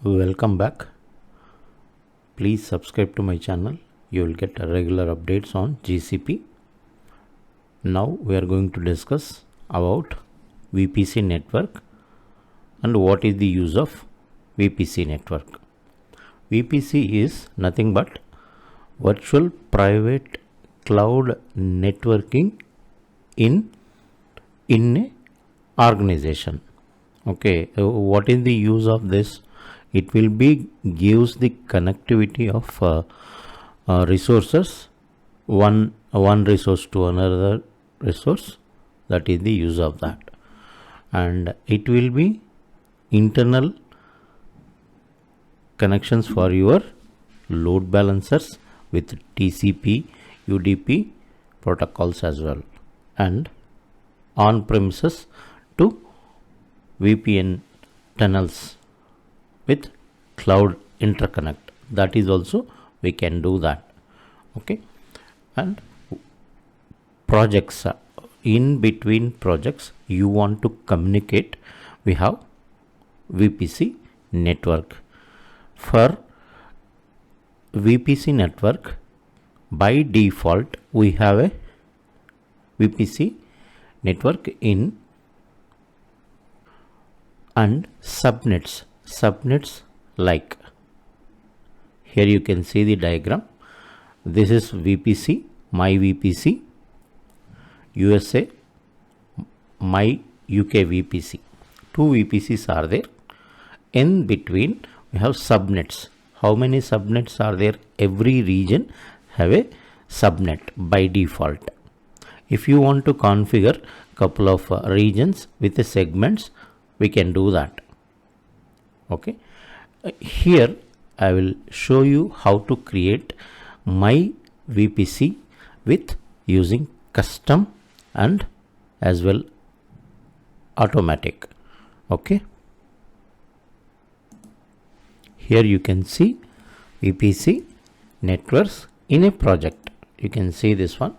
Welcome back. Please subscribe to my channel. You will get regular updates on GCP. Now we are going to discuss about VPC network and what is the use of VPC network. VPC is nothing but virtual private cloud networking in a organization. Okay, what is the use of this? It will be gives the connectivity of resources, one resource to another resource. That is the use of that, and it will be internal connections for your load balancers with TCP, UDP protocols as well, and on premises to VPN tunnels with cloud interconnect. That is also we can do that. Okay, and projects, in between projects you want to communicate, we have VPC network. For VPC network, by default we have a VPC network in and subnets like here you can see the diagram. This is VPC, my VPC, USA, my UK VPC. Two VPCs are there. In between we have subnets. How many subnets are there? Every region have a subnet by default. If you want to configure couple of regions with the segments, we can do that. Okay, here I will show you how to create my VPC with using custom and as well automatic. Okay, here you can see VPC networks in a project. You can see this one,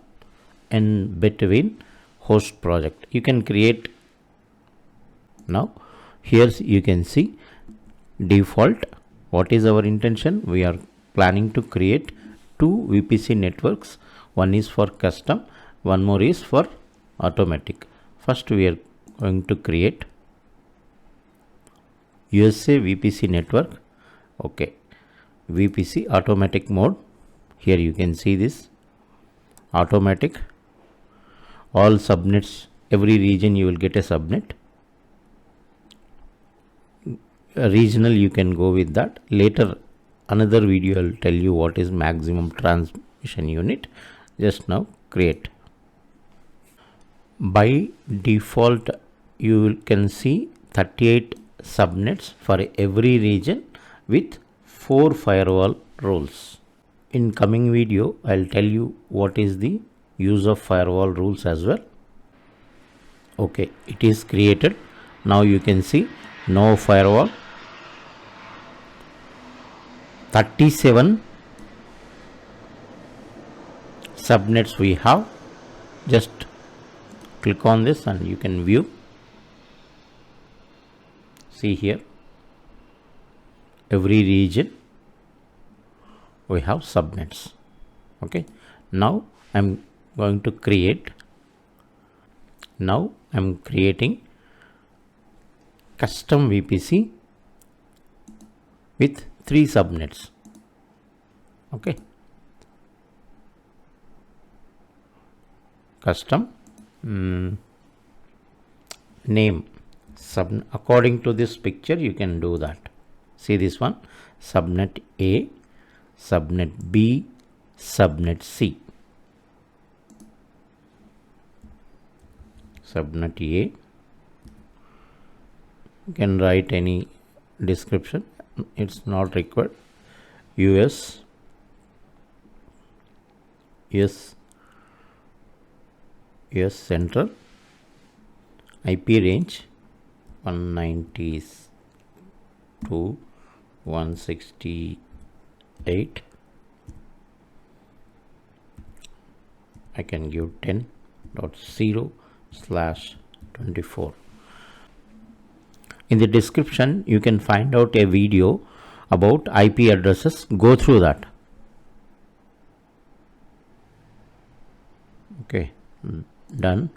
and between host project you can create. Now here you can see default. What is our intention? We are planning to create two VPC networks. One is for custom, one more is for automatic. First we are going to create USA VPC network. Okay, VPC automatic mode. Here you can see this automatic. All subnets, every region you will get a subnet. Regional you can go with that. Later another video I'll tell you what is maximum transmission unit. Just now create. By default you can see 38 subnets for every region with 4 firewall rules. In coming video I'll tell you what is the use of firewall rules as well. Okay, it is created. Now you can see no firewall. 37 subnets we have. Just click on this and you can view. See here, every region we have subnets. Okay, now I'm going to create. Now I'm creating custom VPC with 3 subnets. Okay, custom name sub according to this picture you can do that. See this one, subnet A, subnet B, subnet C. Subnet A, you can write any description, it's not required. US central, IP range 192.168. I can give 10.0/24. In the description you can find out a video about IP addresses, go through that. Okay, done.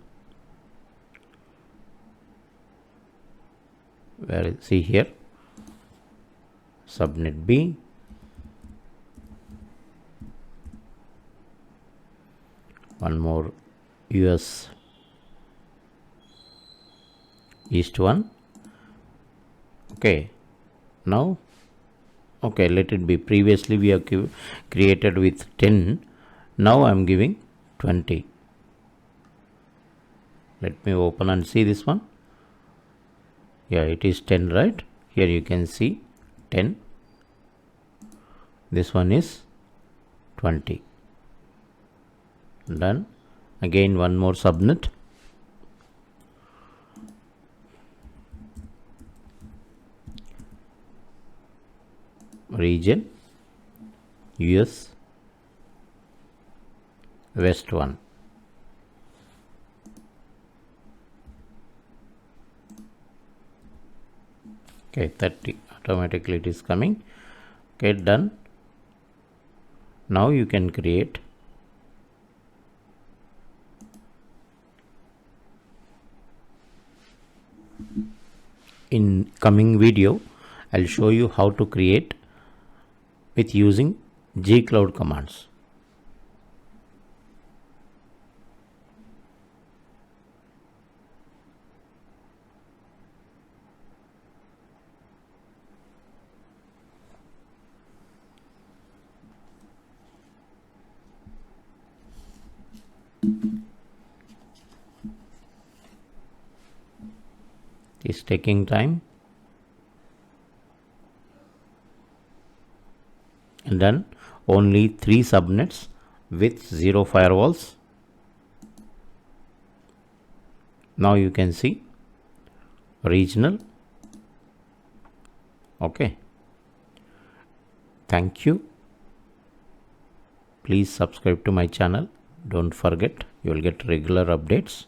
See here, subnet B, one more US East one. Okay, now okay, let it be. Previously we have created with 10. Now I am giving 20. Let me open and see this one. Yeah, it is 10, right? Here you can see 10. This one is 20. Done. Again one more subnet. Region US West 1. Okay, 30. Automatically it is coming. Okay, done. Now you can create in coming video. I'll show you how to create with using gcloud commands. It's taking time. And then only 3 subnets with 0 firewalls. Now you can see regional. Okay, thank you. Please subscribe to my channel. Don't forget, you will get regular updates.